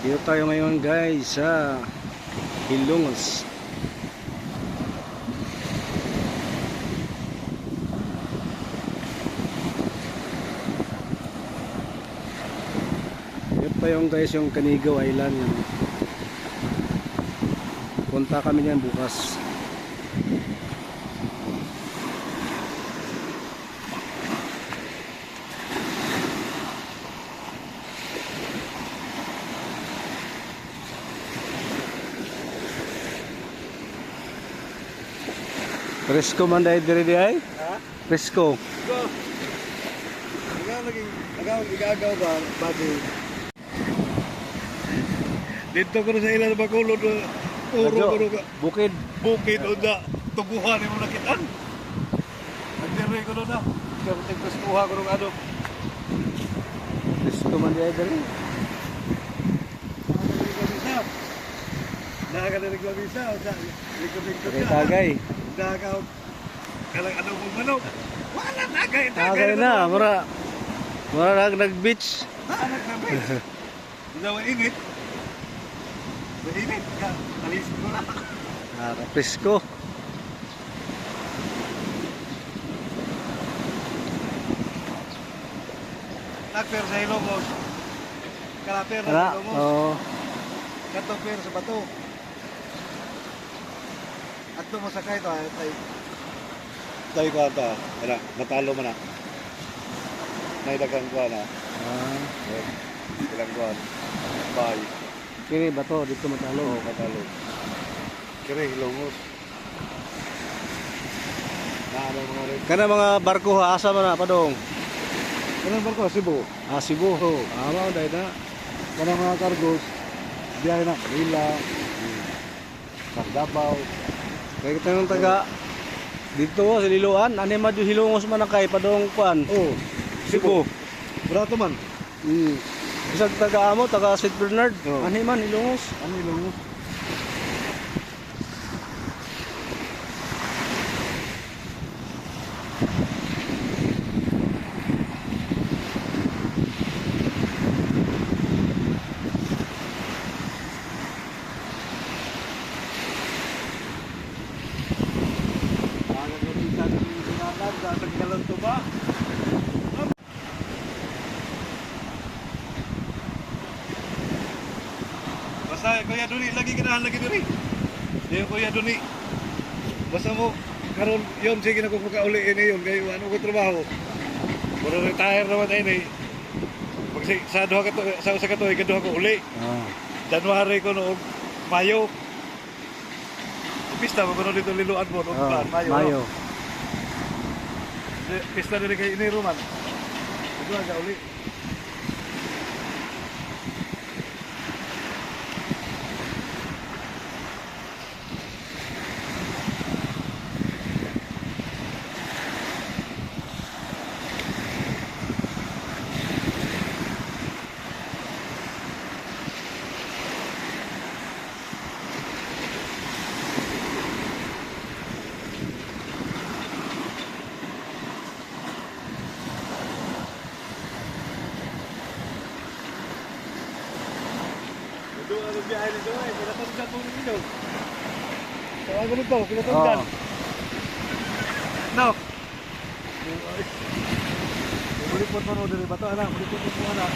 Dito tayo ngayon guys sa Hilongos. Dito pa yung guys yung Canigao Island yan. Punta kami niyan bukas. Presko man dahil diri ay? Ha? Presko. Go. Igagaw ba? Bati. Dito ko sa ilan bakulod. Puro ko Bukid. bukid o na tubuhan yung nakitaan. Nagdiray ko na. Kapag kuha ko ng ano. Presko man dahil diri. Nakakadariglabisa. Okay, tagay. Dagaw. Kalang ano mong manok. Wala tagay. Tagay na, mura nag-beach. Anak na ba? Hindi na mainit. Mainit ka. Alis ko na. Presko. Nagper sa Hilongos. Kalaper Wala. sa Hilongos. Oo. Katoper sa bato. At mo sakay to tayo ko ata. Wala, natalo mo na. Naidagang ko na. Ilang ko. Bye. Kini bato dito matalo. Oo, katalo. Kiri, Hilongos. Naano mga rin. Kana mga barko ha, asa man na padong? Kanang barko, Cebu. Cebu. Oo. Mao dai na. Kanang mga cargos. Biyahe na Manila. Sa Davao. Kay kita nang taga dito sa Liloan, ani madyo Hilongos man kay padong kuan. Oo. Cebu. Barato man. Isang taga amo, taga St. Bernard. Oo. Ani man Hilongos. Ano Hilongos? Basta Kuya Duni lagi ganahan lagi diri. Yung Kuya Duni. Basta mo karon yon sige na ko pagkauli ini yon kay ano ko trabaho. Pero retire naman tayo ni. Pag sa duha ka to sa usa ka to ikaduha ko uli. January ko no Mayo. Pista mo kuno dito liluan mo no Mayo. Mayo. Pista diri kay ini Roman. Ikaduha ka uli. Doon ang biyahe nito eh, pinatunggan mo nito. Tawagan nito, pinatunggan. No. Mulipot mo no, dili ba ito? Mulipot mo anak.